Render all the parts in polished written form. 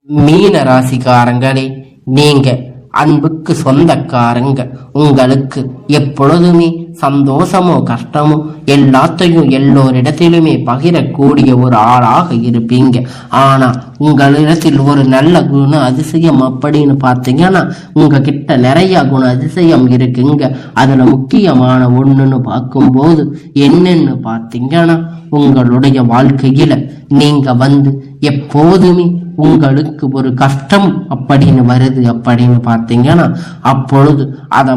மீன ராசிக்காரங்களே, நீங்க அன்புக்கு சொந்தக்காரங்க. உங்களுக்கு எப்பொழுதுமே சந்தோஷமோ கஷ்டமோ எல்லாத்தையும் எல்லோரிடத்திலுமே பகிரக்கூடிய ஒரு ஆளாக இருப்பீங்க. ஆனா உங்களிடத்தில் ஒரு நல்ல குண அதிசயம் அப்படின்னு பார்த்தீங்கன்னா உங்ககிட்ட நிறைய குண அதிசயம் இருக்குங்க. அதுல முக்கியமான ஒண்ணுன்னு பார்க்கும்போது என்னன்னு பார்த்தீங்கன்னா, உங்களுடைய வாழ்க்கையில நீங்க எப்போதுமே உங்களுக்கு ஒரு கஷ்டம் அப்படின்னு வருது அப்படின்னு பார்த்தீங்கன்னா அப்பொழுது அதை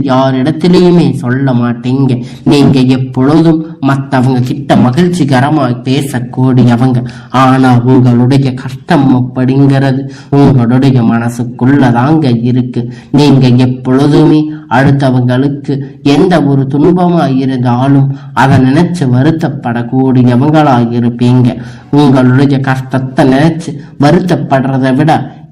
யாரிடத்திலையுமே சொல்ல மாட்டீங்க. நீங்க எப்பொழுதும் மற்றவங்க கிட்ட மகிழ்ச்சிகரமா பேசக்கூடியவங்க. ஆனா உங்களுடைய கஷ்டம் அப்படிங்கிறது உங்களுடைய மனசுக்குள்ளதாங்க இருக்கு. நீங்க எப்பொழுதுமே அடுத்தவங்களுக்கு எந்த ஒரு துன்பமா இருந்தாலும் அதை நினைச்சு வருத்தப்படக்கூடியவங்களா இருப்பீங்க. உங்களுடைய கஷ்டத்தை நினைச்சு வருத்தப்படுறதை விட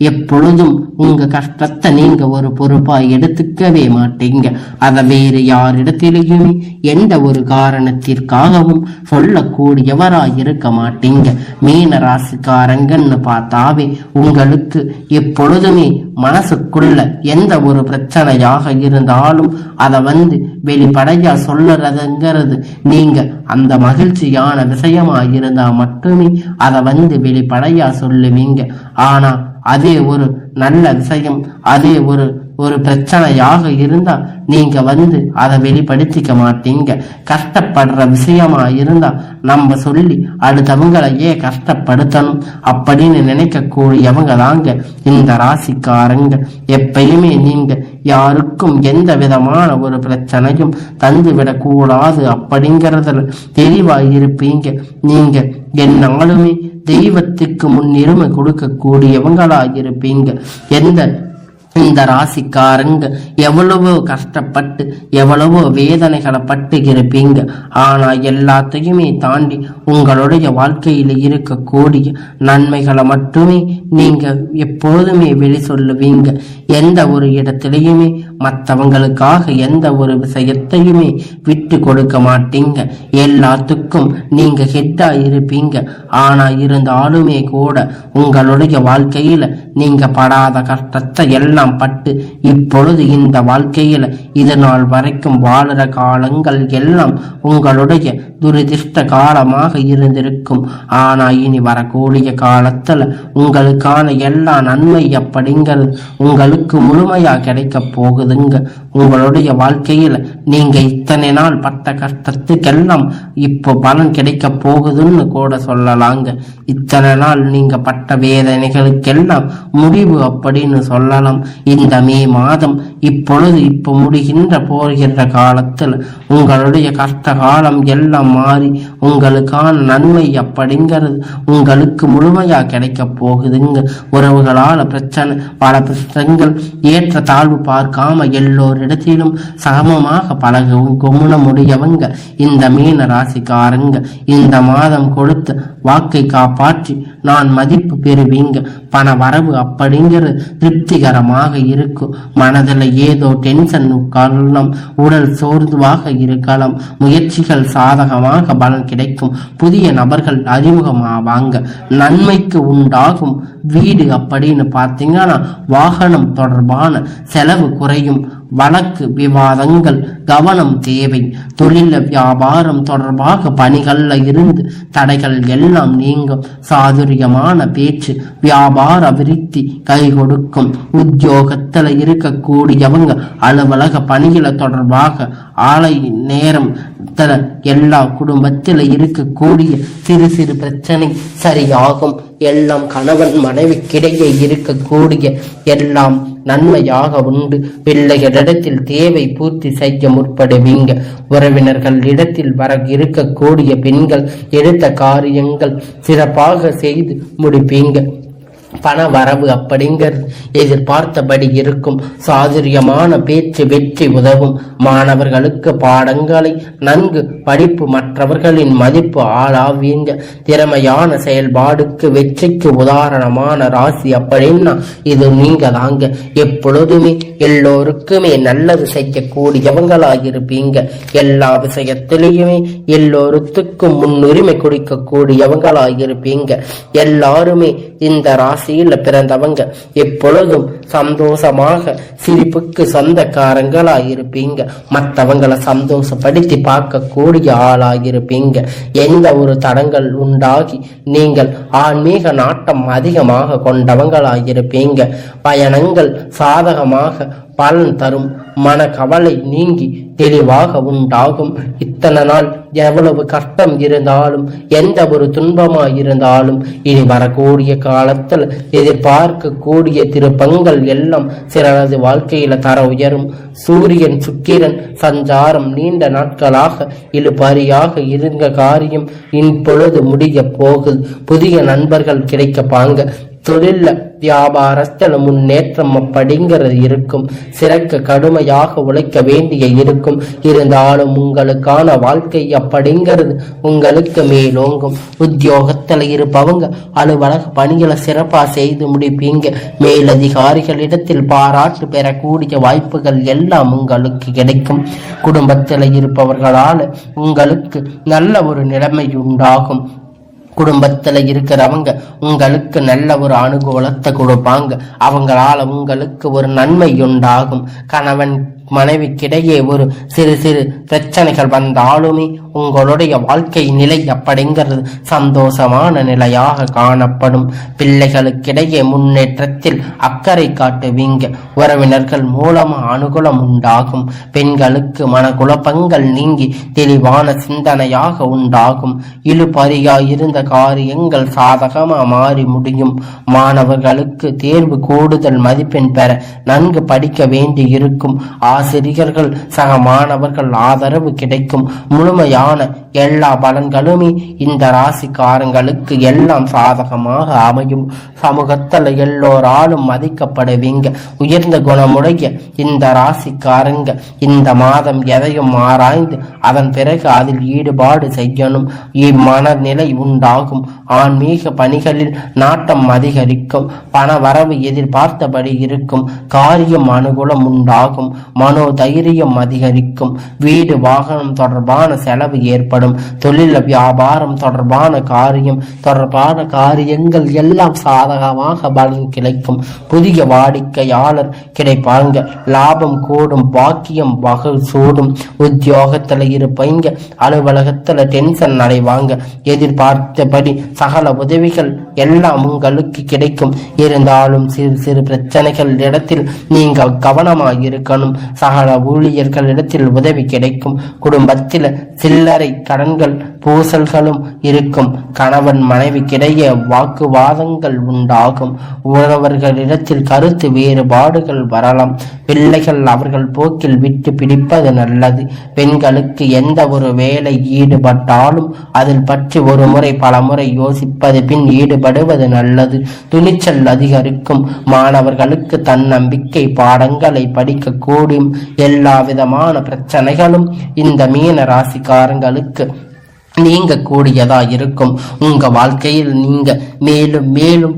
எப்பொழுதும் உங்க கஷ்டத்தை நீங்க ஒரு பொறுப்பா எடுத்துக்கவே மாட்டீங்க. அதை வேறு யாரிடத்திலேயுமே எந்த ஒரு காரணத்திற்காகவும் சொல்லக்கூடியவரா இருக்க மாட்டீங்க. மீன ராசிக்காரங்கன்னு பார்த்தாவே உங்களுக்கு எப்பொழுதுமே மனசுக்குள்ள எந்த ஒரு பிரச்சனையாக இருந்தாலும் அதை வெளிப்படையா சொல்லுறதுங்கிறது நீங்க அந்த மகிழ்ச்சியான விஷயமா இருந்தா மட்டுமே அதை வெளிப்படையா சொல்லுவீங்க. ஆனா அதே ஒரு நல்ல விஷயம், அதே ஒரு பிரச்சனையாக இருந்தா நீங்க அதை வெளிப்படுத்திக்க மாட்டீங்க. கஷ்டப்படுற விஷயமா இருந்தா நம்ம சொல்லி அடுத்தவங்களை ஏன் கஷ்டப்படுத்தணும் அப்படின்னு நினைக்கக்கூடியவங்க தாங்க இந்த ராசிக்காரங்க. எப்பயுமே நீங்க யாருக்கும் எந்த விதமான ஒரு பிரச்சனையும் தந்து விடக்கூடாது அப்படிங்கறதுல தெளிவா இருப்பீங்க. நீங்க என்னாலுமே தெய்வத்துக்கு முன்னுரிமை கொடுக்கக்கூடியவங்களா இருப்பீங்க. இந்த ராசிக்காரங்க எவ்வளவோ கஷ்டப்பட்டு எவ்வளவோ வேதனைகளை பட்டு இருப்பீங்க. ஆனா எல்லாத்தையுமே தாண்டி உங்களுடைய வாழ்க்கையில இருக்கக்கூடிய நன்மைகளை மட்டுமே நீங்க எப்போதுமே வெளி சொல்லுவீங்க. எந்த ஒரு இடத்திலையுமே மற்றவங்களுக்காக எந்த ஒரு விஷயத்தையுமே விட்டு கொடுக்க மாட்டீங்க. எல்லாத்துக்கும் நீங்க ஹெட்டா இருப்பீங்க. ஆனா இருந்தாலுமே கூட உங்களுடைய வாழ்க்கையில நீங்க படாத கஷ்டத்தை எல்லாம் பட்டு இப்பொழுது இந்த வாழ்க்கையில இது நாள் வரைக்கும் வாழுற காலங்கள் எல்லாம் உங்களுடைய துரதிர்ஷ்ட காலமாக இருந்திருக்கும். ஆனா இனி வரக்கூடிய காலத்துல உங்களுக்கான எல்லா நன்மை அப்படிங்கிறது உங்களுக்கு முழுமையா கிடைக்க போகுதுங்க. உங்களுடைய வாழ்க்கையில நீங்க இத்தனை நாள் பட்ட கஷ்டத்துக்கெல்லாம் இப்போ பலன் கிடைக்க போகுதுன்னு கூட சொல்லலாங்க. இத்தனை நாள் நீங்க பட்ட வேதனைகளுக்கெல்லாம் முடிவு அப்படின்னு சொல்லலாம். இந்த மே மாதம் இப்போ முடிகின்ற போகின்ற காலத்தில் உங்களுடைய கஷ்ட காலம் எல்லாம் மாறி உங்களுக்கான நன்மை அப்படிங்கிறது உங்களுக்கு முழுமையா கிடைக்க போகுதுங்க. உறவுகளால பிரச்சனை பல பிரச்சனைகள் ஏற்ற தாழ்வு பார்க்காம எல்லோரிடத்திலும் சமமாக பழகவும் குணமுடையவங்க இந்த மீன ராசிக்காரங்க. இந்த மாதம் கொடுத்த வாக்கை காப்பாற்றி நான் மதிப்பு பெறுவீங்க. பண வரவு அப்படிங்கிறது திருப்திகரமாக இருக்கும். மனதில் ஏதோ டென்ஷன் உட்காரலாம், உடல் சோர்வாக இருக்கலாம், முயற்சிகள் சாதகமாக பலன் கிடைக்கும். புதிய நபர்கள் அறிமுகமாவாங்க. நன்மைக்கு உண்டாகும் வீடு அப்படின்னு பார்த்தீங்கன்னா வாகனம் தொடர்பான செலவு குறையும். வழக்கு விவாதங்கள் கவனம் தேவை. தொழில வியாபாரம் தொடர்பாக பணிகள்ல இருந்து தடைகள் எல்லாம் நீங்கும். சாதுரியமான பேச்சு வியாபார விருத்தி கை கொடுக்கும். உத்தியோகத்துல இருக்கக்கூடியவங்க அலுவலக பணிகளை தொடர்பாக ஆலை நேரம் எல்லா குடும்பத்தில் இருக்கக்கூடிய சிறு சிறு பிரச்சனை சரியாகும். எல்லாம் கணவன் மனைவிக்கிடையே இருக்கக்கூடிய எல்லாம் நன்மையாக உண்டு. பிள்ளைகளிடத்தில் தேவை பூர்த்தி செய்ய முற்படுவீங்க. உறவினர்கள் இடத்தில் வர இருக்கக்கூடிய பெண்கள் எடுத்த காரியங்கள் சிறப்பாக செய்து முடிப்பீங்க. பண வரவு அப்படிங்கிறது எதிர்பார்த்தபடி இருக்கும். சாதுரியமான பேச்சு வெற்றி உதவும். மாணவர்களுக்கு பாடங்களை நன்கு படிப்பு மற்றவர்களின் மதிப்பு ஆளாவீங்க. திறமையான செயல்பாடுக்கு வெற்றிக்கு உதாரணமான ராசி அப்படின்னா இது நீங்க தாங்க. எப்பொழுதுமே எல்லோருக்குமே நல்லது செய்யக்கூடியவங்களாயிருப்பீங்க. எல்லா விஷயத்திலையுமே எல்லோருக்கும் முன்னுரிமை கொடுக்கக்கூடியவங்களாயிருப்பீங்க. எல்லாருமே இந்த ராசி ராசியில பிறந்தவங்க எப்பொழுதும் சந்தோஷமாக சிரிப்புக்கு சொந்தக்காரங்களாயிருப்பீங்க. மற்றவங்களை சந்தோஷப்படுத்தி பார்க்கக்கூடிய ஆளாயிருப்பீங்க. எந்த ஒரு தடங்கள் உண்டாகி நீங்கள் ஆன்மீக நாட்டம் அதிகமாக கொண்டவங்களாயிருப்பீங்க. பயணங்கள் சாதகமாக பலன் தரும். மன கவலை நீங்கி தெளிவாக உண்டாகும். இத்தனை நாள் எவ்வளவு கஷ்டம் இருந்தாலும் எந்த ஒரு துன்பமாயிருந்தாலும் இனி வரக்கூடிய காலத்தில் எதிர்பார்க்கக்கூடிய திருப்பங்கள் எல்லாம் சிலரது வாழ்க்கையில தர உயரும். சூரியன் சுக்கிரன் சஞ்சாரம் நீண்ட நாட்களாக இழுபறியாக இருந்த காரியம் இப்பொழுது முடிய போகுது. புதிய நண்பர்கள் கிடைக்கப்பாங்க. தொழில வியாபாரத்தில் முன்னேற்றம் அப்படிங்கிறது இருக்கும். சிறக்க கடுமையாக உழைக்க வேண்டிய இருக்கும். இருந்தாலும் உங்களுக்கான வாழ்க்கை அப்படிங்கிறது உங்களுக்கு மேலோங்கும். உத்தியோகத்தில் இருப்பவங்க அலுவலக பணிகளை சிறப்பாக செய்து முடிப்பீங்க. மேலதிகாரிகளிடத்தில் பாராட்டு பெறக்கூடிய வாய்ப்புகள் எல்லாம் உங்களுக்கு கிடைக்கும். குடும்பத்தில் இருப்பவர்களால் உங்களுக்கு நல்ல ஒரு நிலைமை உண்டாகும். குடும்பத்துல இருக்கிறவங்க உங்களுக்கு நல்ல ஒரு அனுகூலத்தை கொடுப்பாங்க. அவங்களால உங்களுக்கு ஒரு நன்மை உண்டாகும். கணவன் மனைவிக்கிடையே ஒரு சிறு சிறு பிரச்சனைகள் வந்தாலுமே உங்களுடைய வாழ்க்கை நிலை அப்படிங்கிறது சந்தோஷமான நிலையாக காணப்படும். பிள்ளைகளுக்கிடையே முன்னேற்றத்தில் அக்கறை காட்டுவீங்க. உறவினர்கள் மூலமா அனுகூலம் உண்டாகும். பெண்களுக்கு மனக்குழப்பங்கள் நீங்கி தெளிவான சிந்தனையாக உண்டாகும். இழுபறியா இருந்த காரியங்கள் சாதகமா மாறி முடியும். மாணவர்களுக்கு தேர்வு கூடுதல் மதிப்பெண் பெற நன்கு படிக்க வேண்டி இருக்கும். ஆசிரியர்கள் சக மாணவர்கள் ஆதரவு கிடைக்கும். முழுமையான எல்லா பலன்களுமே இந்த ராசிக்காரங்களுக்கு எல்லாம் சாதகமாக அமையும். சமூகத்தில் எல்லோராலும் மதிக்கப்படுவீங்க. உயர்ந்த குணமுடைய இந்த ராசிக்காரங்க இந்த மாதம் எதையும் ஆராய்ந்து அதன் பிறகு அதில் ஈடுபாடு செய்யணும். இம்மனநிலை உண்டாகும். ஆன்மீக பணிகளில் நாட்டம் அதிகரிக்கும். பண வரவு எதிர்பார்த்தபடி இருக்கும். காரியம் அனுகூலம் உண்டாகும். மனோ தைரியம் அதிகரிக்கும். வீடு வாகனம் தொடர்பான செலவு ஏற்படும். தொழில் வியாபாரம் தொடர்பான காரியங்கள் எல்லாம் சாதகமாக பலன் கிடைக்கும். புதிய வாடிக்கையாளர் கிடைப்பாங்க. லாபம் கூடும். பாக்கியம் வகை சூடும். உத்தியோகத்துல இருப்பீங்க. அலுவலகத்துல டென்ஷன் அடைவாங்க. எதிர்பார்த்தபடி சகல உதவிகள் எல்லாம் உங்களுக்கு கிடைக்கும். இருந்தாலும் சிறு சிறு பிரச்சனைகள் இடத்தில் நீங்கள் கவனமாயிருக்கணும். சகல ஊழியர்களிடத்தில் உதவி கிடைக்கும். குடும்பத்தில் சில்லறை கடன்கள் பூசல்களும் இருக்கும். கணவன் மனைவிக்கிடையே வாக்குவாதங்கள் உண்டாகும். உறவர்களிடத்தில் கருத்து வேறுபாடுகள் வரலாம். பிள்ளைகள் அவர்கள் போக்கில் விட்டு பிடிப்பது நல்லது. பெண்களுக்கு எந்த ஒரு வேலை ஈடுபட்டாலும் அதில் பற்றி ஒரு முறை பல முறை யோசிப்பது பின் ஈடுபடுவது நல்லது. துணிச்சல் அதிகரிக்கும். மாணவர்களுக்கு தன்னம்பிக்கை பாடங்களை படிக்க கூடும். எல்லா விதமான பிரச்சனைகளும் இந்த மீன ராசிக்காரங்களுக்கு நீங்க கூடியதா இருக்கும். உங்க வாழ்க்கையில் நீங்க மேலும் மேலும்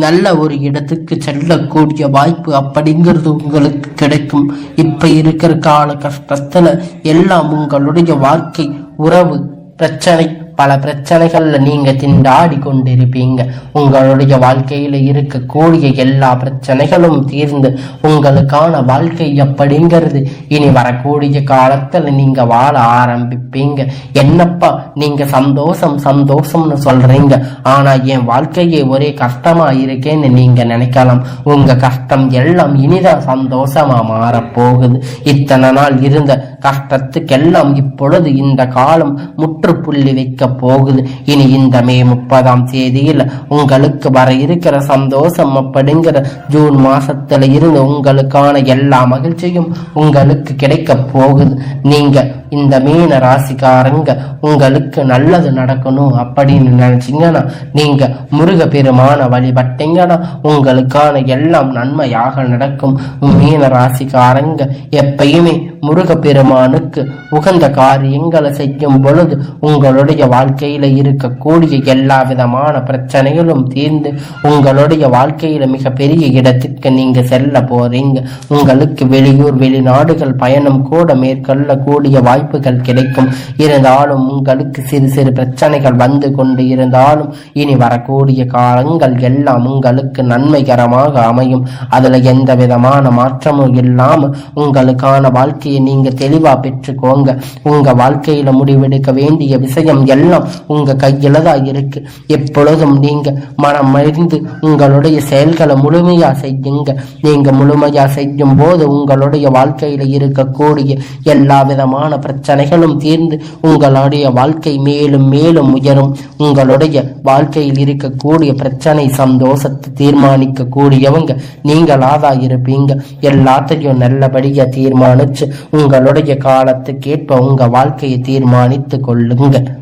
நல்ல ஒரு இடத்துக்கு செல்லக்கூடிய வாய்ப்பு அப்படிங்கிறது உங்களுக்கு கிடைக்கும். இப்ப இருக்கிற கால கஷ்டத்துல எல்லாம் உங்களுடைய வாழ்க்கை உறவு பிரச்சனை பல பிரச்சனைகள்ல நீங்க திண்டாடி கொண்டிருப்பீங்க. உங்களுடைய வாழ்க்கையில இருக்கக்கூடிய எல்லா பிரச்சனைகளும் தீர்ந்து உங்களுக்கான வாழ்க்கை அப்படிங்கிறது இனி வரக்கூடிய காலத்துல நீங்க வாழ ஆரம்பிப்பீங்க. என்னப்பா நீங்க சந்தோஷம்னு சொல்றீங்க, ஆனா என் வாழ்க்கையே ஒரே கஷ்டமா இருக்கேன்னு நீங்க நினைக்கலாம். உங்க கஷ்டம் எல்லாம் இனிதான் சந்தோஷமா மாறப்போகுது. இத்தனை நாள் இருந்த கஷ்டத்துக்கெல்லாம் இப்பொழுது இந்த காலம் முற்றுப்புள்ளி வைக்க போகுது. இனி இந்த மே 30ஆம் தேதியில் உங்களுக்கு வர இருக்கிற சந்தோஷம் அப்படிங்கிற ஜூன் மாசத்துல இருந்து உங்களுக்கான எல்லா மகிழ்ச்சியும் உங்களுக்கு கிடைக்க போகுது. நீங்க இந்த மீன ராசிக்காரங்க உங்களுக்கு நல்லது நடக்கணும் அப்படின்னு நினைச்சீங்கன்னா நீங்க முருக பெருமான வழிபட்டீங்கன்னா உங்களுக்கான எல்லாம் நன்மையாக நடக்கும். மீன ராசிக்காரங்க எப்பயுமே முருக பெருமானுக்கு உகந்த காரியங்களை செய்யும் பொழுது உங்களுடைய வாழ்க்கையில இருக்கக்கூடிய எல்லா விதமான பிரச்சனைகளும் தீர்ந்து உங்களுடைய வாழ்க்கையில மிகப்பெரிய இடத்துக்கு நீங்க செல்ல போறீங்க. உங்களுக்கு வெளியூர் வெளிநாடுகள் பயணம் கூட மேற்கொள்ளக்கூடிய வாய்ப்புகள் கிடைக்கும். இருந்தாலும் உங்களுக்கு சிறு சிறு பிரச்சனைகள் வந்து கொண்டு இருந்தாலும் இனி வரக்கூடிய காலங்கள் எல்லாம் உங்களுக்கு நன்மைகரமாக அமையும். அதுல எந்த விதமான மாற்றமும் இல்லாம உங்களுக்கான வாழ்க்கையை நீங்க தெளிவா பெற்றுக்கோங்க. உங்க வாழ்க்கையில முடிவெடுக்க வேண்டிய விஷயம் எல்லாம் உங்க கையில தான் இருக்கு. எப்பொழுதும் நீங்க மனம் அறிந்து உங்களுடைய செயல்களை முழுமையா செய்யுங்க. நீங்க முழுமையா செய்யும் போது உங்களுடைய வாழ்க்கையில இருக்கக்கூடிய எல்லா விதமான பிரச்சனைகளும் தீர்ந்து உங்களுடைய வாழ்க்கை மேலும் மேலும் உயரும். உங்களுடைய வாழ்க்கையில் இருக்கக்கூடிய பிரச்சனை சந்தோஷத்தை தீர்மானிக்க கூடியவங்க நீங்களாதான் இருப்பீங்க. எல்லாத்தையும் நல்லபடியா தீர்மானிச்சு உங்களுடைய காலத்துக்கேற்ப உங்க வாழ்க்கையை தீர்மானித்து கொள்ளுங்க.